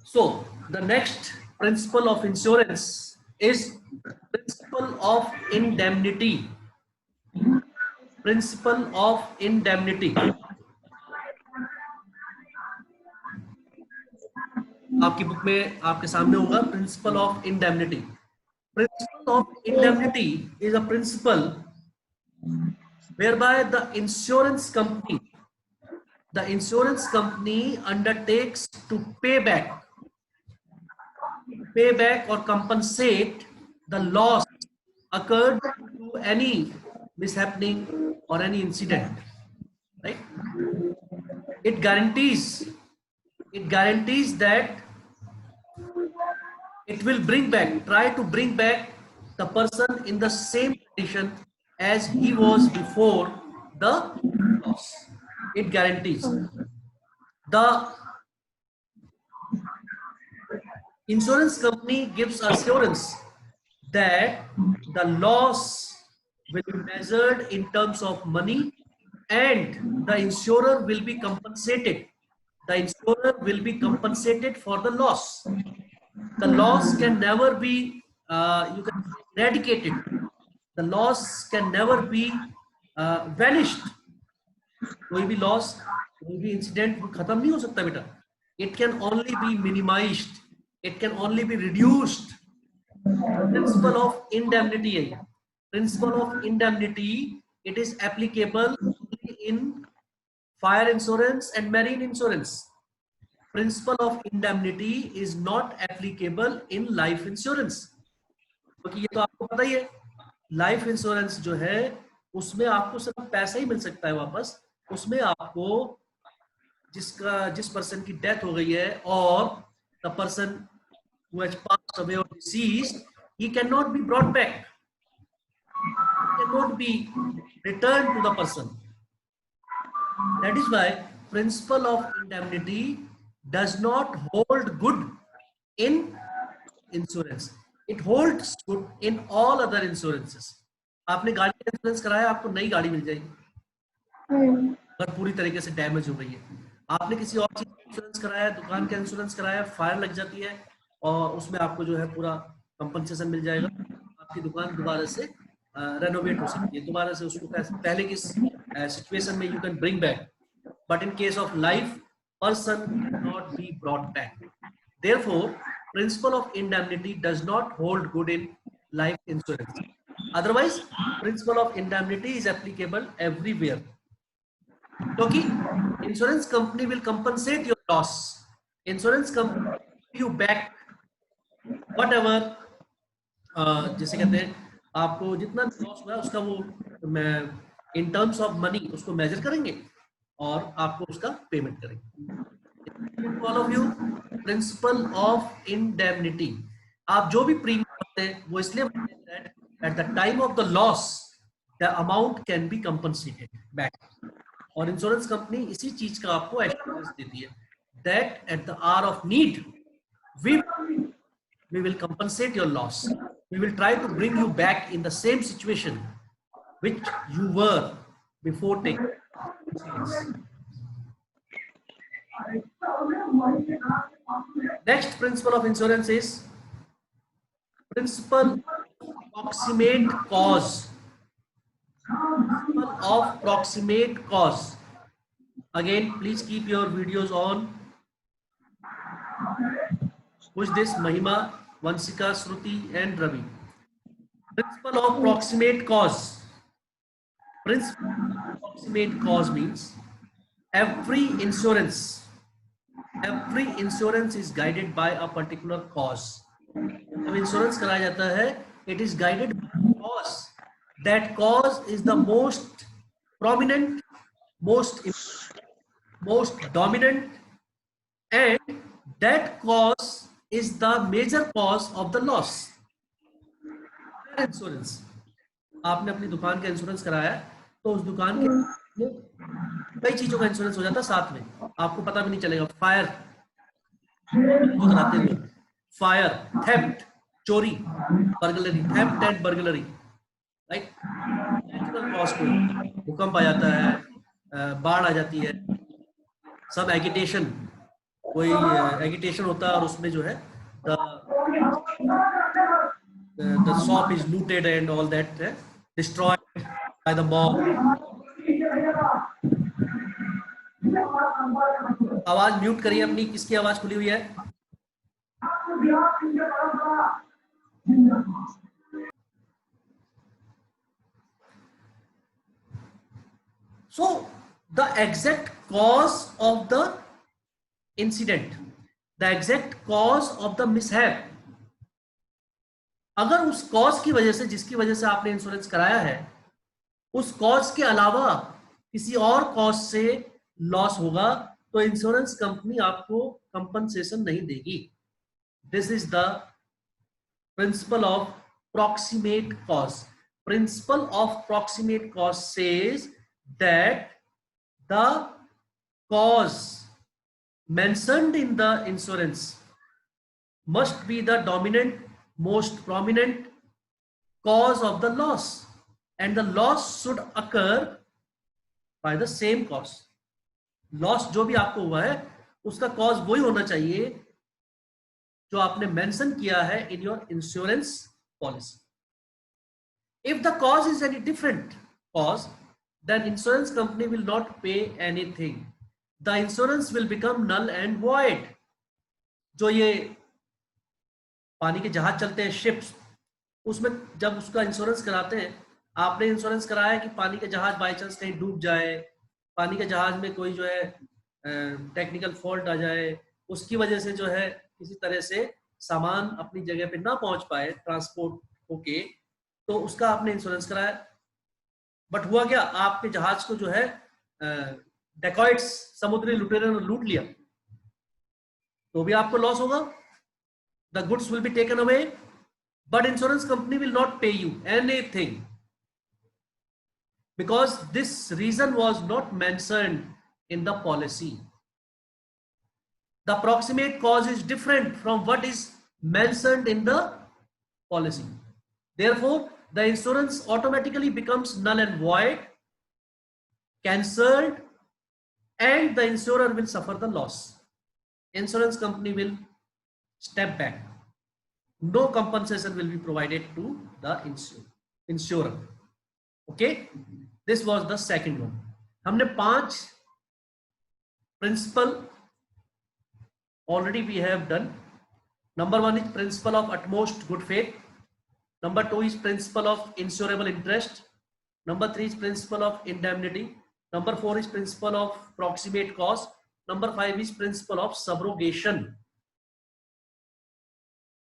So the next principle of insurance is principle of indemnity. Principle of indemnity. आपकी book में आपके सामने होगा principle of indemnity. Principle of indemnity is a principle whereby the insurance company undertakes to pay back or compensate the loss occurred to any mishappening or any incident, right? It guarantees that it will try to bring back the person in the same condition as he was before the loss. It guarantees. The insurance company gives assurance that the loss will be measured in terms of money and the insurer will be compensated. The insurer will be compensated for the loss. The loss can never be you can say eradicated. The loss can never be vanished. कोई भी loss, कोई भी incident खत्म नहीं हो सकता बेटा. It can only be minimized. It can only be reduced. Principle of indemnity है. Principle of indemnity, it is applicable only in fire insurance and marine insurance. Principle of indemnity is not applicable in life insurance. क्योंकि ये तो आपको पता ही है, life insurance जो है उसमें आपको सिर्फ पैसा ही मिल सकता है वापस. उसमें आपको जिस पर्सन की डेथ हो गई है और the person who has passed away or deceased, he cannot be brought back. He cannot be returned to the person. That is why principle of indemnity does not hold good in insurance. It holds good in all other insurances. आपने गाड़ी का insurance कराया, आपको नई गाड़ी मिल जाएगी अगर पूरी तरीके से डैमेज हो गई है. आपने किसी और चीज का इंश्योरेंस कराया, दुकान का इंश्योरेंस कराया, फायर लग जाती है और उसमें आपको जो है पूरा कंपनसेशन मिल जाएगा. आपकी दुकान दोबारा से रेनोवेट हो सकती है, दोबारा से उसको पहले की सिचुएशन में you can bring back. But in case of life, person cannot be brought back. Therefore, principle of indemnity does not hold good in life insurance. Otherwise, principle of indemnity is applicable everywhere. क्योंकि insurance company will compensate your loss. Insurance company will give you back whatever, जैसे कहते हैं आपको जितना loss हुआ है उसका वो इन टर्म्स ऑफ मनी उसको मेजर करेंगे और आपको उसका पेमेंट करेंगे. All of you, principle of indemnity. आप जो भी प्रीमियम भरते हैं वो इसलिए भरते हैं at the time of the loss the amount can be compensated back. और इंश्योरेंस कंपनी इसी चीज का आपको एश्योरेंस देती है that at the hour of need we will compensate your loss. We will try to bring you back in the same situation which you were before taking. Next principle of insurance is principle proximate cause. Principle of proximate cause. Again, please keep your videos on. Push this, Mahima, Vansika, Shruti, and Ravi. Principle of proximate cause. Principle of proximate cause means every insurance is guided by a particular cause. जब insurance कराया जाता है, it is guided by a cause. That cause is the most prominent, most dominant, and that cause is the major cause of the loss. Insurance, आपने अपनी दुकान का insurance कराया तो उस दुकान के कई चीजों का इंश्योरेंस हो जाता है साथ में, आपको पता भी नहीं चलेगा. फायर कराते हैं, फायर, थेफ्ट, चोरी, burglary, theft and burglary, right. Natural cause को भूकंप आ जाता है, बाढ़ आ जाती है, सब एगिटेशन, कोई एगिटेशन होता है और उसमें जो है the shop is looted and all that, destroyed by the mob. आवाज म्यूट करिए अपनी, किसकी आवाज खुली हुई है? So the exact cause of the incident, the exact cause of the mishap, अगर उस कॉज की वजह से, जिसकी वजह से आपने इंश्योरेंस कराया है, उस कॉज के अलावा किसी और कॉज से लॉस होगा तो इंश्योरेंस कंपनी आपको कंपनसेशन नहीं देगी. This is the principle of proximate cause. Principle of proximate cause says that the cause mentioned in the insurance must be the dominant, most prominent cause of the loss, and the loss should occur by the same cause. Loss जो भी आपको हुआ है उसका cause वही होना चाहिए जो आपने मेंशन किया है in your insurance policy. If the cause is any different cause, then insurance company will not pay anything. The insurance will become null and void. जो ये पानी के जहाज चलते हैं, शिप्स, उसमें जब उसका इंश्योरेंस कराते हैं, आपने इंश्योरेंस कराया कि पानी का जहाज बाई चांस कहीं डूब जाए, पानी के जहाज में कोई जो है टेक्निकल फॉल्ट आ जाए, उसकी वजह से जो है किसी तरह से सामान अपनी जगह पे ना पहुंच पाए ट्रांसपोर्ट होके, तो उसका आपने इंश्योरेंस कराया. बट हुआ क्या, आपके जहाज को जो है डेकॉइट्स, समुद्री लुटेरों ने लूट लिया, तो भी आपको लॉस होगा. The goods will be taken away, but insurance company will not pay you anything because this reason was not mentioned in the policy. The proximate cause is different from what is mentioned in the policy. Therefore, the insurance automatically becomes null and void, cancelled, and the insurer will suffer the loss. Insurance company will step back. No compensation will be provided to the insurer. Okay, this was the second one. हमने 5 principle already we have done. Number 1 is principle of utmost good faith. Number 2 is principle of insurable interest. Number 3 is principle of indemnity. Number 4 is principle of proximate cause. Number 5 is principle of subrogation.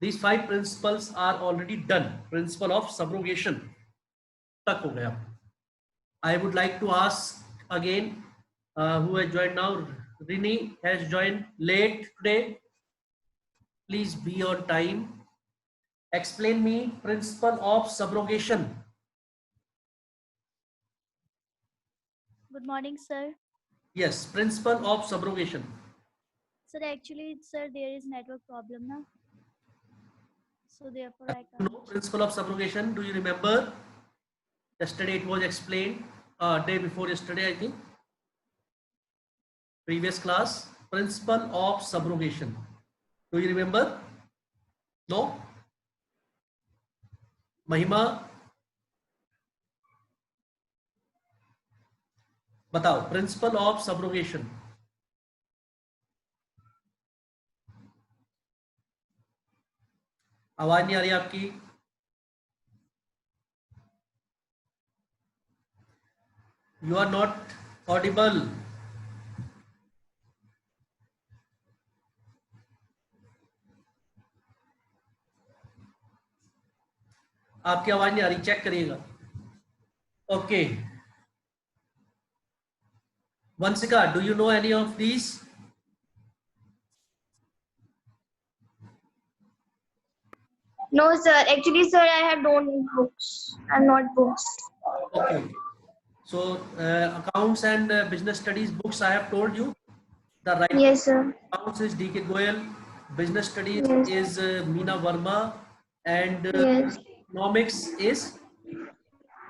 These 5 principles are already done. Principle of subrogation तक हो गया. I would like to ask again who has joined now. Rini has joined late today. Please be on time. Explain me principle of subrogation. Good morning, sir. Yes, principle of subrogation. Sir, actually, sir, there is network problem now. So therefore I can't. No, principle of subrogation. Do you remember? Yesterday it was explained. Day before yesterday, I think. Previous class. Principle of subrogation. Do you remember? No? महिमा बताओ, principle of subrogation. आवाज नहीं आ रही आपकी. You are not audible. आपकी आवाज नहीं आ रही, चेक करिएगा. Okay. Vansika, do you know any of these? No, sir. Actually, sir, I have notebooks and notebooks. Okay. So accounts and business studies books, I have told you. The right. Yes, sir. Accounts is D.K. Goyal. Business studies Yes. is Meena Verma. And Yes. economics is,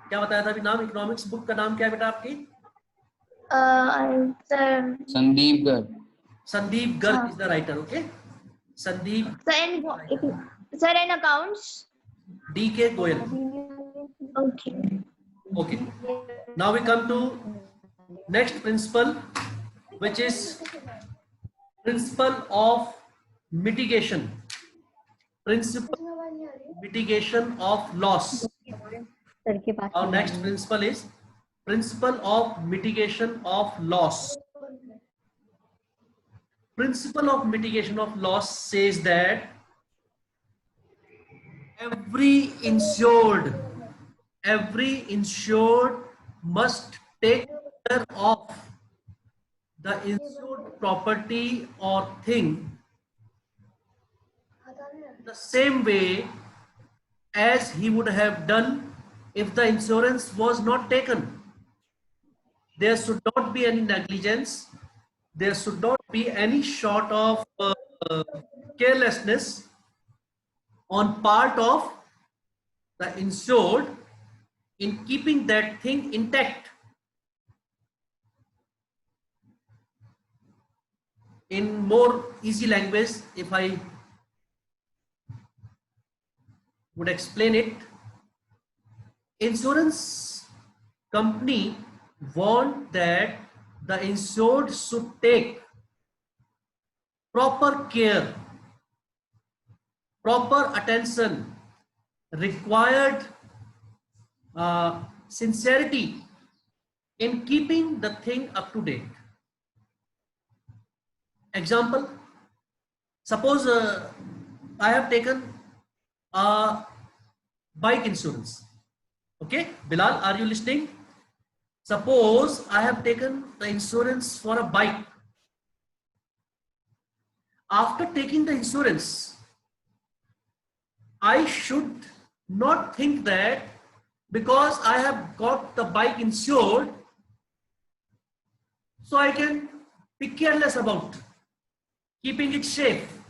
क्या बताया था अभी नाम? Economics book का नाम क्या है बेटा आपकी? Sir. Sandeep Garg. Sandeep Garg is the writer. Okay. Sandeep Sir, and accounts. D.K. Goyal. Okay. Okay. Now we come to next principle, which is principle of mitigation. Principle mitigation of loss. Our next principle is principle of mitigation of loss. Principle of mitigation of loss says that every insured must take care of the insured property or thing the same way as he would have done if the insurance was not taken. There should not be any negligence. There should not be any sort of carelessness on part of the insured in keeping that thing intact. In more easy language, if I would explain it, insurance company want that the insured should take proper care, proper attention, required sincerity in keeping the thing up to date. Example, suppose I have taken a bike insurance. Okay, Bilal, are you listening? Suppose I have taken the insurance for a bike. After taking the insurance, I should not think that because I have got the bike insured, so I can be careless about keeping it safe.